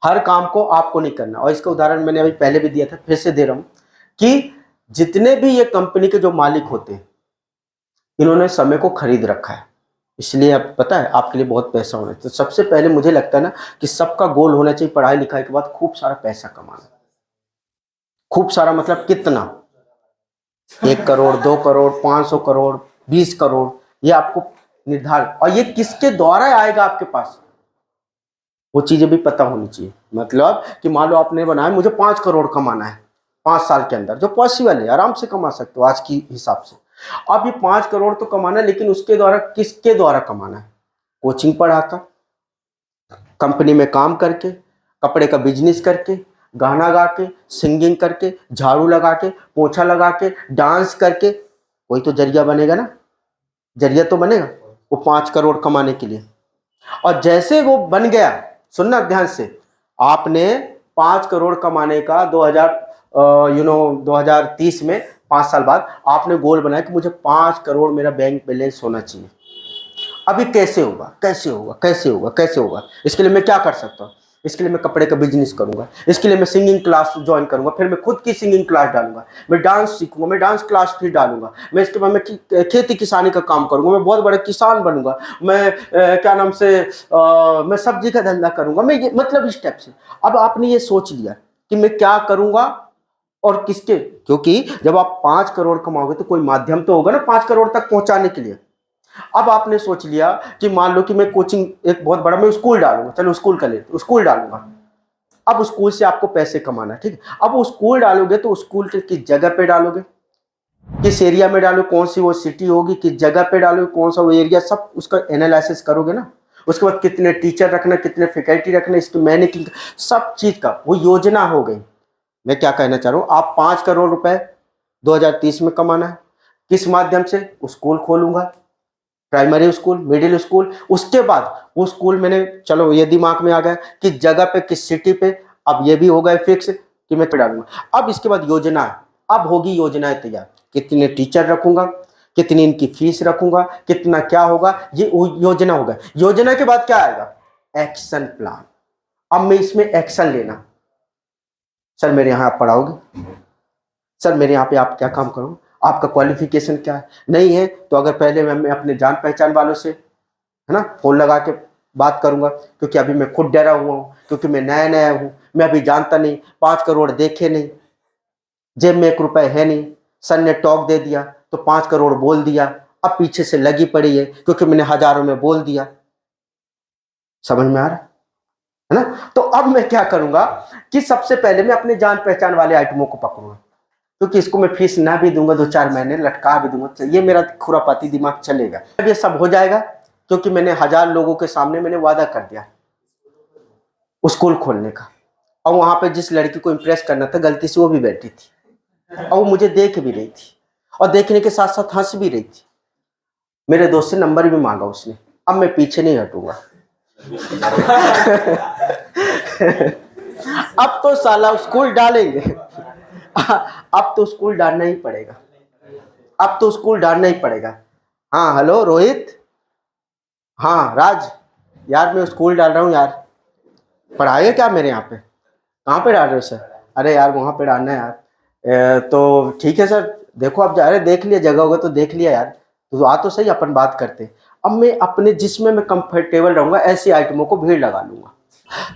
हर काम को आपको नहीं करना। और इसका उदाहरण मैंने अभी पहले भी दिया था, फिर से दे रहा हूं कि जितने भी ये कंपनी के जो मालिक होते हैं, इन्होंने समय को खरीद रखा है, इसलिए अब पता है आपके लिए बहुत पैसा होना चाहिए। तो सबसे पहले मुझे लगता है ना कि सबका गोल होना चाहिए पढ़ाई लिखाई के बाद खूब सारा पैसा कमाना। खूब सारा मतलब कितना? 1 करोड़, 2 करोड़, 500 करोड़, 20 करोड़, ये आपको निर्धारित। और ये किसके द्वारा आएगा आपके पास, वो चीजें भी पता होनी चाहिए। मतलब कि मान लो आपने बनाया मुझे 5 करोड़ कमाना है 5 साल के अंदर, जो पॉसिबल है, आराम से कमा सकते हो आज की हिसाब से। अब ये 5 करोड़ तो कमाना है, लेकिन उसके द्वारा किसके द्वारा कमाना है? कोचिंग पढ़ाकर, कंपनी में काम करके, कपड़े का बिजनेस करके, गाना गा के, सिंगिंग करके, झाड़ू लगा के, पोछा लगा के, डांस करके, कोई तो जरिया बनेगा ना, जरिया तो बनेगा वो 5 करोड़ कमाने के लिए। और जैसे वो बन गया, सुनना ध्यान से, आपने 5 करोड़ कमाने का 2030 में 5 साल बाद आपने गोल बनाया कि मुझे 5 करोड़ मेरा बैंक बैलेंस होना चाहिए। अभी कैसे होगा, कैसे होगा, कैसे होगा, कैसे होगा? इसके लिए मैं क्या कर सकता हूँ? इसके लिए मैं कपड़े का बिजनेस करूंगा, इसके लिए मैं सिंगिंग क्लास ज्वाइन करूंगा, फिर मैं खुद की सिंगिंग क्लास डालूंगा, मैं डांस सीखूंगा, मैं डांस क्लास फिर डालूंगा, मैं इसके बाद मैं खेती किसानी का काम करूंगा, मैं बहुत बड़ा किसान बनूंगा, मैं क्या नाम से मैं सब्जी का धंधा करूंगा, मैं ये मतलब इस टाइप से। अब आपने ये सोच लिया कि मैं क्या करूंगा और किसके, क्योंकि जब आप 5 करोड़ कमाओगे तो कोई माध्यम तो होगा ना 5 करोड़ तक पहुंचाने के लिए। अब आपने सोच लिया कि मान लो कि मैं कोचिंग एक बहुत बड़ा मैं स्कूल डालूंगा, चलो स्कूल का लेते स्कूल डालूंगा। अब स्कूल से आपको पैसे कमाना है, ठीक है। अब वो स्कूल डालोगे तो स्कूल के किस जगह पे डालोगे, किस एरिया में डालो, कौन सी वो सिटी होगी, किस जगह पे डालोगे, कौन सा वो एरिया, सब उसका एनालिसिस करोगे ना। उसके बाद कितने टीचर रखना, कितने फैकल्टी रखना, इसकी मैनेजिंग, सब चीज का वो योजना हो गई। मैं क्या कहना चाह रहा हूं, आप 5 करोड़ रुपए 2030 में कमाना है, किस माध्यम से? स्कूल खोलूंगा, प्राइमरी स्कूल, मिडिल स्कूल, उसके बाद वो स्कूल मैंने, चलो ये दिमाग में आ गया किस जगह पे, किस सिटी पे, अब ये भी हो गया फिक्स कि मैं डालूंगा। अब इसके बाद योजना, अब होगी योजनाएं तैयार, कितने टीचर रखूंगा, कितनी इनकी फीस रखूंगा, कितना क्या होगा, ये योजना होगा। योजना के बाद क्या आएगा? Action plan. अब मैं इसमें एक्शन लेना, सर मेरे यहाँ आप पढ़ाओगे, सर मेरे यहाँ पे आप क्या काम करो, आपका क्वालिफिकेशन क्या है, नहीं है तो अगर पहले मैं अपने जान पहचान वालों से, है ना, फोन लगा के बात करूंगा, क्योंकि अभी मैं खुद डरा हुआ हूँ, क्योंकि मैं नया नया हूँ, मैं अभी जानता नहीं, 5 करोड़ देखे नहीं, जेब में 1 रुपए है नहीं, सर ने टॉक दे दिया तो 5 करोड़ बोल दिया, अब पीछे से लगी पड़ी है क्योंकि मैंने हजारों में बोल दिया। समझ में आ रहा है ना? तो अब मैं क्या करूंगा कि सबसे पहले मैं अपने जान पहचान वाले आइटमों को पकड़ूंगा, क्योंकि इसको मैं फीस ना भी दूंगा 2-4 महीने लटका भी दूंगा, तो ये मेरा खुरापाती दिमाग चलेगा। अब ये सब हो जाएगा क्योंकि मैंने 1000 लोगों के सामने मैंने वादा कर दिया स्कूल खोलने का, और वहां पे जिस लड़की को इम्प्रेस करना था गलती से वो भी बैठी थी, और वो मुझे देख भी रही थी, और देखने के साथ साथ हंस भी रही थी। मेरे दोस्त से नंबर भी मांगा उसने। अब मैं पीछे नहीं हटूंगा। अब तो साला स्कूल डालेंगे। अब तो स्कूल डालना ही पड़ेगा, अब तो स्कूल डालना ही पड़ेगा। हाँ हेलो रोहित, हाँ राज, यार मैं स्कूल डाल रहा हूँ यार, पढ़ाइए क्या मेरे यहाँ पे? कहाँ पे डाल रहे हो सर? अरे यार वहाँ पे डालना है यार। तो ठीक है सर, देखो आप जा रहे, देख लिया जगह होगा तो देख लिया यार, तो आ तो सही, अपन बात करते हैं। अब मैं अपने जिसमें मैं कंफर्टेबल रहूंगा ऐसी आइटमों को भीड़ लगा लूंगा।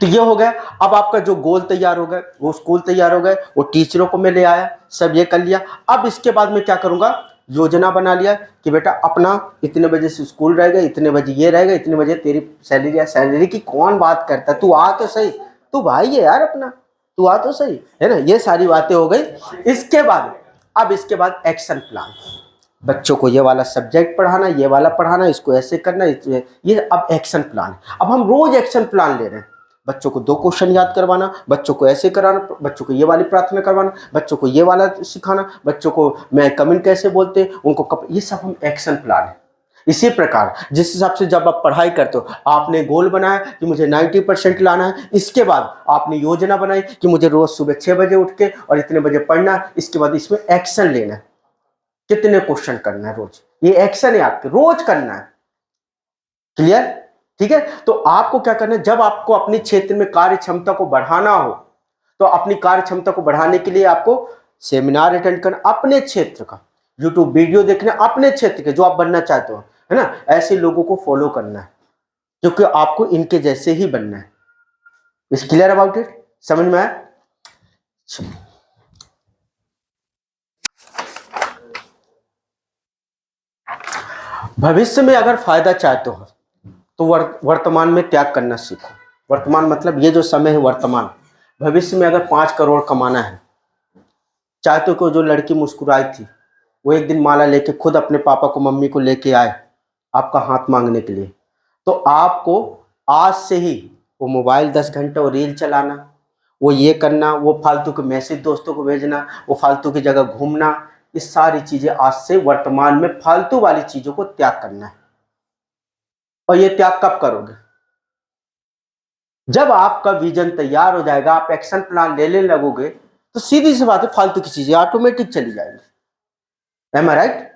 तो ये हो गया। अब आपका जो गोल तैयार हो गए, वो स्कूल तैयार हो गए, वो टीचरों को मैं ले आया, सब ये कर लिया। अब इसके बाद मैं क्या करूंगा, योजना बना लिया कि बेटा अपना इतने बजे से स्कूल रहेगा, इतने बजे ये रहेगा, इतने बजे तेरी सैलरी है। सैलरी की कौन बात करता है, तू आ तो सही, तू भाई है यार अपना, तू आ तो सही, है ना। ये सारी बातें हो गई। इसके बाद, अब इसके बाद एक्शन प्लान, बच्चों को ये वाला सब्जेक्ट पढ़ाना, ये वाला पढ़ाना, इसको ऐसे करना, ये अब एक्शन प्लान। अब हम रोज एक्शन प्लान ले रहे हैं। बच्चों को 2 क्वेश्चन याद करवाना, बच्चों को ऐसे कराना, बच्चों को ये वाली प्रार्थना करवाना, बच्चों को ये वाला सिखाना, बच्चों को मैं कमेंट कैसे बोलते हैं उनको ये सब हम एक्शन प्लान है। इसी प्रकार जिस हिसाब से जब आप पढ़ाई करते हो, आपने गोल बनाया कि मुझे 90% लाना है, इसके बाद आपने योजना बनाई कि मुझे रोज सुबह 6 बजे उठ के और इतने बजे पढ़ना, इसके बाद इसमें एक्शन लेना है, कितने क्वेश्चन करना है रोज, ये एक्शन है आपके, रोज करना है। क्लियर? ठीक है, तो आपको क्या करना है, जब आपको अपने क्षेत्र में कार्य क्षमता को बढ़ाना हो, तो अपनी कार्य क्षमता को बढ़ाने के लिए आपको सेमिनार अटेंड करना अपने क्षेत्र का, यूट्यूब वीडियो देखना अपने क्षेत्र के जो आप बनना चाहते हो, है ना, ऐसे लोगों को फॉलो करना है क्योंकि आपको इनके जैसे ही बनना है। Is clear about it? समझ में आया? भविष्य में अगर फायदा चाहते हो तो वर्तमान में त्याग करना सीखो। वर्तमान मतलब ये जो समय है वर्तमान। भविष्य में अगर 5 करोड़ कमाना है, चाहते हो कि जो लड़की मुस्कुराई थी वो एक दिन माला लेके खुद अपने पापा को मम्मी को लेके आए आपका हाथ मांगने के लिए, तो आपको आज से ही वो मोबाइल 10 घंटे वो रील चलाना, वो ये करना, वो फालतू के मैसेज दोस्तों को भेजना, वो फालतू की जगह घूमना, ये सारी चीजें आज से वर्तमान में फालतू वाली चीजों को त्याग करना है। और ये त्याग कब करोगे? जब आपका विजन तैयार हो जाएगा, आप एक्शन प्लान लेने लगोगे, तो सीधी सी बात है फालतू की चीजें ऑटोमेटिक चली जाएंगी। एम आई राइट?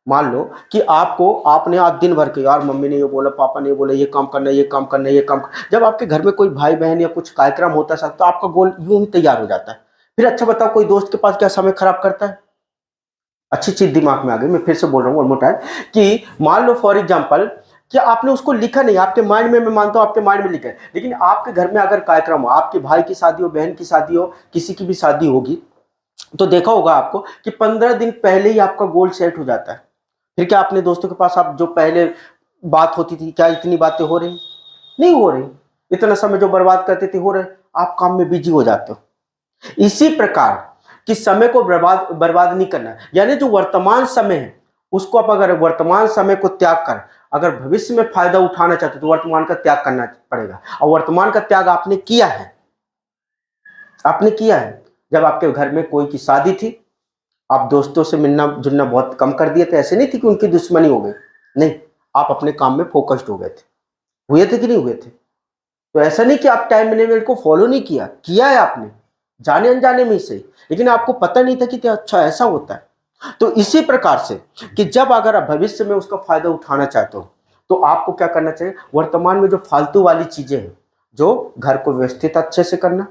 मान लो कि आपने आज दिन भर के, यार मम्मी ने ये बोला, पापा ने ये बोला, ये काम करना, ये काम करना, ये काम। जब आपके घर में कोई भाई बहन या कुछ कार्यक्रम होता है तो आपका गोल यूं ही तैयार हो जाता है। फिर अच्छा बताओ, कोई दोस्त के पास क्या समय खराब करता है? अच्छी चीज दिमाग में आ गई, मैं फिर से बोल रहा हूँ वन मोर टाइम, कि मान लो फॉर एग्जाम्पल कि आपने उसको लिखा नहीं, आपके माइंड में, मैं मानता हूँ आपके माइंड में लिखा है, लेकिन आपके घर में अगर कार्यक्रम हो, आपके भाई की शादी हो, बहन की शादी हो, किसी की भी शादी होगी, तो देखा होगा आपको कि 15 दिन पहले ही आपका गोल सेट हो जाता है। फिर क्या अपने दोस्तों के पास आप जो पहले बात होती थी, क्या इतनी बातें हो रही? नहीं हो रही। इतना समय जो बर्बाद करते थे हो रहे, आप काम में बिजी हो जाते हो। इसी प्रकार कि समय को बर्बाद बर्बाद नहीं करना, यानी जो वर्तमान समय है उसको आप अगर वर्तमान समय को त्याग कर अगर भविष्य में फायदा उठाना चाहते हो तो वर्तमान का त्याग करना पड़ेगा। और वर्तमान का त्याग आपने किया है, आपने किया है। जब आपके घर में कोई की शादी थी, आप दोस्तों से मिलना जुलना बहुत कम कर दिए थे। ऐसे नहीं थी कि उनकी दुश्मनी हो गई, नहीं, आप अपने काम में फोकस्ड हो गए थे। हुए थे कि नहीं हुए थे? तो ऐसा नहीं कि आप टाइम मैनेजमेंट को फॉलो नहीं किया, किया है आपने, जाने अनजाने में ही सही, लेकिन आपको पता नहीं था कि क्या अच्छा ऐसा होता है। तो इसी प्रकार से कि जब अगर आप भविष्य में उसका फायदा उठाना चाहते हो तो आपको क्या करना चाहिए, वर्तमान में जो फालतू वाली चीजें हैं, जो घर को व्यवस्थित अच्छे से करना,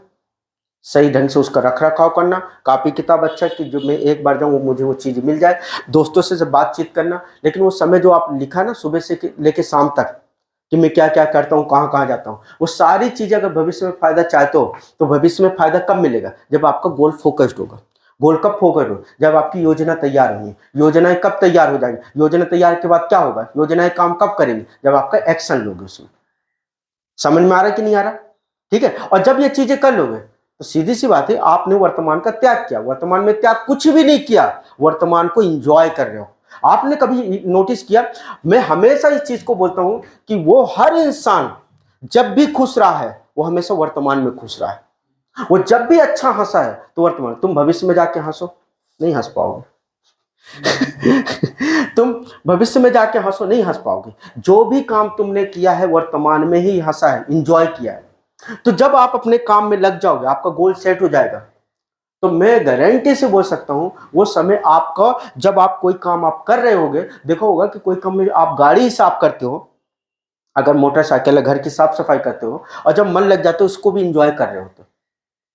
सही ढंग से उसका रख रखाव करना, कॉपी किताब अच्छा कि जो मैं एक बार जाऊँ मुझे वो चीज़ मिल जाए, दोस्तों से बातचीत करना, लेकिन वो समय जो आप लिखा ना सुबह से लेके शाम तक कि मैं क्या क्या करता हूँ, कहाँ कहाँ जाता हूँ, वो सारी चीज़ें अगर भविष्य में फायदा चाहते हो तो भविष्य में फायदा कब मिलेगा? जब आपका गोल फोकस्ड होगा। गोल कब फोकस्ड हो? जब आपकी योजना तैयार होगी। योजनाएं कब तैयार हो जाएंगी? योजना तैयार के बाद क्या होगा? योजनाएं काम कब करेंगी? जब आपका एक्शन लोगे उसमें। समझ में आ रहा है कि नहीं आ रहा? ठीक है, और जब ये चीजें कर लोगे तो सीधी सी बात है आपने वर्तमान का त्याग किया। वर्तमान में त्याग कुछ भी नहीं किया, वर्तमान को एंजॉय कर रहे हो। आपने कभी नोटिस किया, मैं हमेशा इस चीज को बोलता हूं कि वो हर इंसान जब भी खुश रहा है वो हमेशा वर्तमान में खुश रहा है। वो जब भी अच्छा हंसा है तो वर्तमान। तुम भविष्य में जाके हंसो, नहीं हंस पाओगे। तुम भविष्य में जाके हंसो, नहीं हंस पाओगे। जो भी काम तुमने किया है वर्तमान में ही हंसा है, इंजॉय किया है। तो जब आप अपने काम में लग जाओगे, आपका गोल सेट हो जाएगा, तो मैं गारंटी से बोल सकता हूं वो समय आपका, जब आप कोई काम आप कर रहे होगे, देखो होगा कि कोई काम में आप गाड़ी साफ करते हो, अगर मोटरसाइकिल है, घर की साफ सफाई करते हो, और जब मन लग जाता है उसको भी इंजॉय कर रहे होते।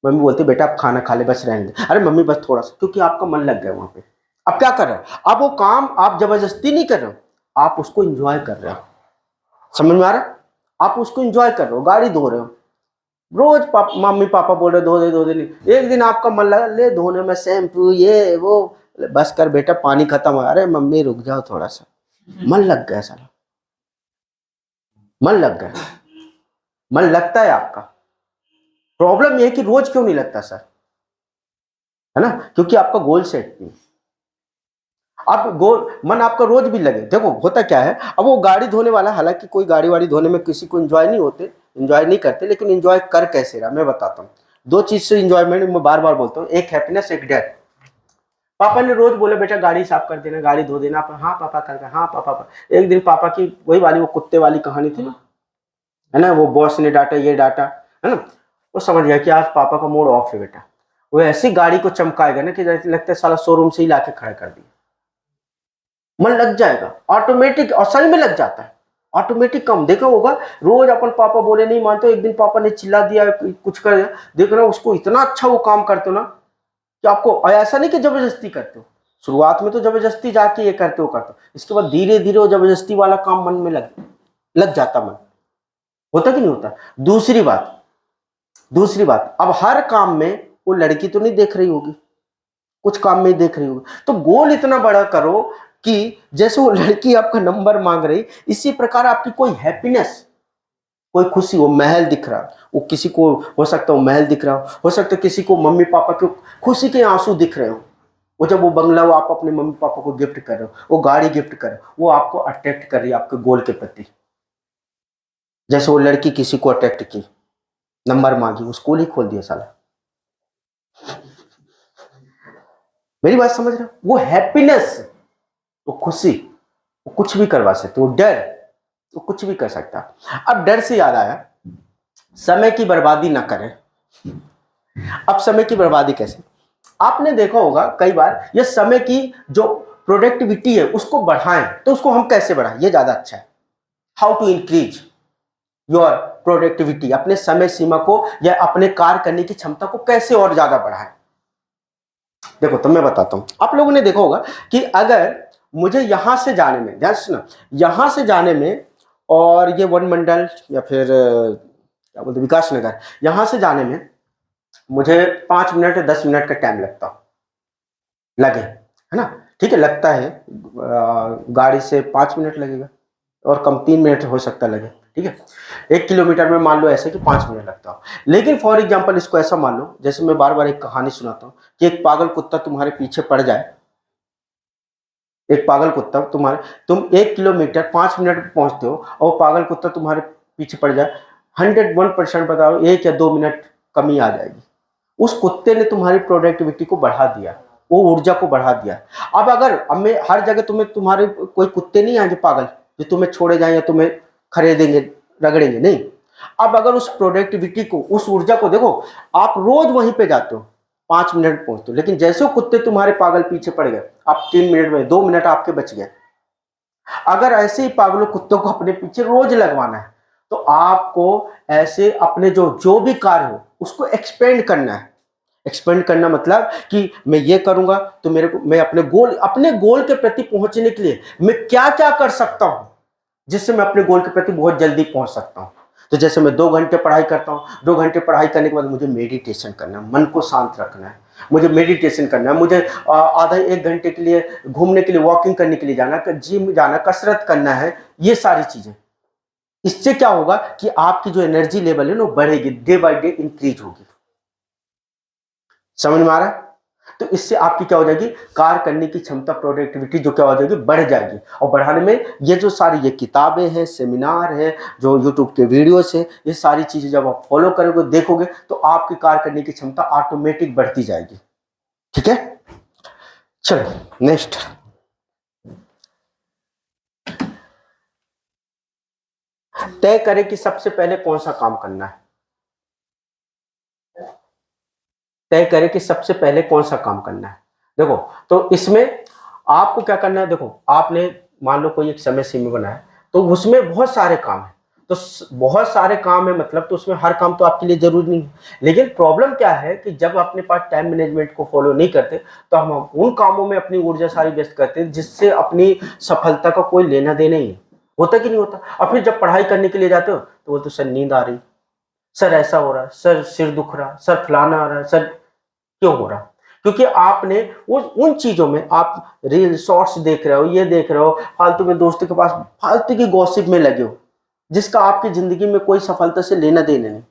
मम्मी बोलती बेटा आप खाना खा ले, बस रहने दे। अरे मम्मी बस थोड़ा सा, क्योंकि आपका मन लग गया वहां पे। अब क्या कर रहे हो? अब वो काम आप जबरदस्ती नहीं कर रहे हो, आप उसको इंजॉय कर रहे हो। समझ में आ रहा है? आप उसको इंजॉय कर रहे हो, गाड़ी धो रहे हो। रोज मम्मी पापा बोल रहे धो दे धो दे, नहीं, एक दिन आपका मन लगा ले धोने में, शैम्पू ये वो, बस कर बेटा पानी खत्म हो। अरे मम्मी रुक जाओ थोड़ा सा, मन लग गया साला, मन लग गया। मन लगता है आपका, प्रॉब्लम यह है कि रोज क्यों नहीं लगता सर, है ना? क्योंकि आपका गोल सेट नहीं। आप गोल मन आपका रोज भी लगे। देखो होता क्या है, अब वो गाड़ी धोने वाला, हालांकि कोई गाड़ी वाड़ी धोने में किसी को एंजॉय नहीं होते, एंजॉय नहीं करते, लेकिन एंजॉय कर कैसे रहा मैं बताता हूँ। दो चीज से एंजॉयमेंट मैं बार बार बोलता हूँ, एक हैप्पीनेस, एक डेथ। पापा ने रोज बोले बेटा गाड़ी साफ कर देना, गाड़ी धो देना, हाँ पापा कर, हाँ पापा। एक दिन पापा की वही वाली वो कुत्ते वाली कहानी थी ना, है ना, वो बॉस ने डांटा, ये डांटा, है ना, वो समझ गया कि आज पापा का मूड ऑफ है बेटा। वो ऐसी गाड़ी को चमकाएगा ना कि लगता है साला शोरूम से ही लाके खड़ा कर दिया। मन लग जाएगा ऑटोमेटिक, और सही में लग जाता है ऑटोमेटिक काम देखा होगा। रोज अपन पापा बोले नहीं मानते, एक दिन पापा ने चिल्ला दिया, कुछ कर दिया, देख रहे हो उसको इतना अच्छा वो काम करते हो ना कि आपको ऐसा नहीं कि जबरदस्ती करते हो। शुरुआत में तो जबरदस्ती जाके ये करते हो, इसके बाद धीरे धीरे वो जबरदस्ती वाला काम मन में लग जाता, मन होता कि नहीं होता। दूसरी बात, अब हर काम में वो लड़की तो नहीं देख रही होगी, कुछ काम में ही देख रही होगी, तो गोल इतना बड़ा करो कि जैसे वो लड़की आपका नंबर मांग रही, इसी प्रकार आपकी कोई हैप्पीनेस, कोई खुशी, वो महल दिख रहा, वो किसी को हो सकता है वो महल दिख रहा हो सकता है किसी को मम्मी पापा के खुशी के आंसू दिख रहे हो, वो जब वो बंगला वो आप अपने मम्मी पापा को गिफ्ट कर रहे हो, वो गाड़ी गिफ्ट कर रहे हो, वो आपको अट्रैक्ट कर रही है आपके गोल के प्रति। जैसे वो लड़की किसी को अट्रैक्ट की, नंबर मांगी, वो स्कूल ही खोल दिया साला। मेरी बात समझ रहे हो? वो हैप्पीनेस, वो खुशी, वो कुछ भी करवा सकते, वो डर, वो कुछ भी कर सकता। अब डर से याद आया, समय की बर्बादी ना करें। अब समय की बर्बादी कैसे? आपने देखा होगा कई बार, ये समय की जो प्रोडक्टिविटी है उसको बढ़ाएं, तो उसको हम कैसे बढ़ाएं, ये ज्यादा अच्छा है। How to increase your productivity, अपने समय सीमा को या अपने कार्य करने की क्षमता को कैसे और ज्यादा बढ़ाएं। देखो तो मैं बताता हूं, आप लोगों ने देखा होगा कि अगर मुझे यहां से जाने में, ध्यान से सुना, यहां से जाने में और ये वन मंडल या फिर क्या बोलते विकास नगर, यहां से जाने में मुझे 5 मिनट या 10 मिनट का टाइम लगे, है ना, ठीक है, लगता है गाड़ी से 5 मिनट लगेगा और कम 3 मिनट हो सकता लगे, ठीक है। 1 किलोमीटर में मान लो ऐसे कि 5 मिनट लगता हो, लेकिन फॉर एग्जाम्पल इसको ऐसा मान लो, जैसे मैं बार बार एक कहानी सुनाता हूँ कि एक पागल कुत्ता तुम्हारे पीछे पड़ जाए, एक पागल कुत्ता तुम्हारे, तुम 1 किलोमीटर 5 मिनट में पहुंचते हो और वो पागल कुत्ता तुम्हारे पीछे पड़ जाए, 101% बताओ 1 या 2 मिनट कमी आ जाएगी। उस कुत्ते ने तुम्हारी प्रोडक्टिविटी को बढ़ा दिया, वो ऊर्जा को बढ़ा दिया। अब मैं हर जगह तुम्हें तुम्हारे कोई कुत्ते नहीं आएंगे पागल जो तुम्हें छोड़े जाए या तुम्हें खरीदेंगे, रगड़ेंगे नहीं। अब अगर उस प्रोडक्टिविटी को, उस ऊर्जा को देखो, आप रोज वहीं पे जाते हो, 5 मिनट पहुंचते हो, लेकिन जैसे वो कुत्ते तुम्हारे पागल पीछे पड़ गए, आप 3 मिनट में 2 मिनट आपके बच गए। अगर ऐसे ही पागलों कुत्तों को अपने पीछे रोज लगवाना है, तो आपको ऐसे अपने जो जो भी कार्य हो उसको एक्सपेंड करना है। एक्सपेंड करना मतलब कि मैं ये करूंगा तो मेरे को, मैं अपने गोल के प्रति पहुंचने के लिए मैं क्या क्या कर सकता हूं जिससे मैं अपने गोल के प्रति बहुत जल्दी पहुंच सकता हूं। तो जैसे मैं 2 घंटे पढ़ाई करता हूं, 2 घंटे पढ़ाई करने के बाद मुझे मेडिटेशन करना है, मन को शांत रखना है, मुझे मेडिटेशन करना है, मुझे आधा 1 घंटे के लिए घूमने के लिए, वॉकिंग करने के लिए जाना, जिम जाना, कसरत करना है, ये सारी चीजें। इससे क्या होगा कि आपकी जो एनर्जी लेवल है ना बढ़ेगी, डे बाय डे इंक्रीज होगी। समझ में आ रहा है? तो इससे आपकी क्या हो जाएगी, कार्य करने की क्षमता, प्रोडक्टिविटी जो क्या हो जाएगी, बढ़ जाएगी। और बढ़ाने में ये जो सारी ये किताबें हैं, सेमिनार है, जो यूट्यूब के वीडियोस है, ये सारी चीजें जब आप फॉलो करोगे, देखोगे, तो आपकी कार्य करने की क्षमता ऑटोमेटिक बढ़ती जाएगी। ठीक है, चलो नेक्स्ट। तय करें कि सबसे पहले कौन सा काम करना है। तय करें कि सबसे पहले कौन सा काम करना है। देखो, तो इसमें आपको क्या करना है, देखो आपने मान लो कोई एक समय सीमा बनाया, तो उसमें बहुत सारे काम है, तो बहुत सारे काम है मतलब, तो उसमें हर काम तो आपके लिए जरूरी नहीं है। लेकिन प्रॉब्लम क्या है कि जब अपने पास टाइम मैनेजमेंट को फॉलो नहीं करते, तो हम उन कामों में अपनी ऊर्जा सारी व्यस्त करते हैं जिससे अपनी सफलता का कोई लेना देना ही नहीं होता, कि नहीं होता। और फिर जब पढ़ाई करने के लिए जाते हो तो वो तो सर नींद आ रही, सर ऐसा हो रहा, सर सिर दुख रहा, सर फलाना आ रहा है, सर क्यों हो रहा? क्योंकि आपने उन चीजों में आप रील शॉर्ट्स देख रहे हो, ये देख रहे हो, फालतू में दोस्तों के पास फालतू की गॉसिप में लगे हो, जिसका आपकी जिंदगी में कोई सफलता से लेना देना नहीं।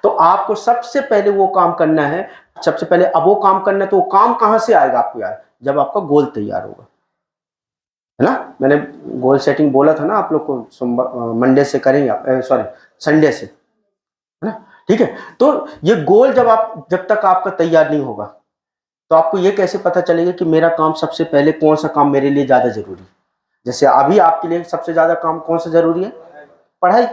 तो आपको सबसे पहले वो काम करना है, सबसे पहले अब वो काम करना है, तो वो काम कहां से आएगा आपको यार, जब आपका गोल तैयार होगा, है ना। मैंने गोल सेटिंग बोला था ना आप लोग को, सोमवार मंडे से करेंगे, सॉरी संडे से, है ना। ठीक है, तो ये गोल जब तक आपका तैयार नहीं होगा, तो आपको ये कैसे पता चलेगा कि मेरा काम सबसे पहले कौन सा काम मेरे लिए ज्यादा जरूरी है। जैसे अभी आपके लिए सबसे ज्यादा काम कौन सा जरूरी है, पढ़ाई,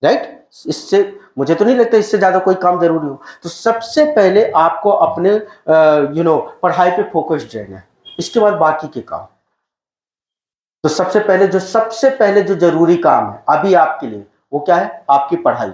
राइट। इससे मुझे तो नहीं लगता इससे ज्यादा कोई काम जरूरी हो। तो सबसे पहले आपको अपने पढ़ाई पे फोकस्ड रहना है, इसके बाद बाकी के काम। तो सबसे पहले जो जरूरी काम है अभी आपके लिए वो क्या है? आपकी पढ़ाई।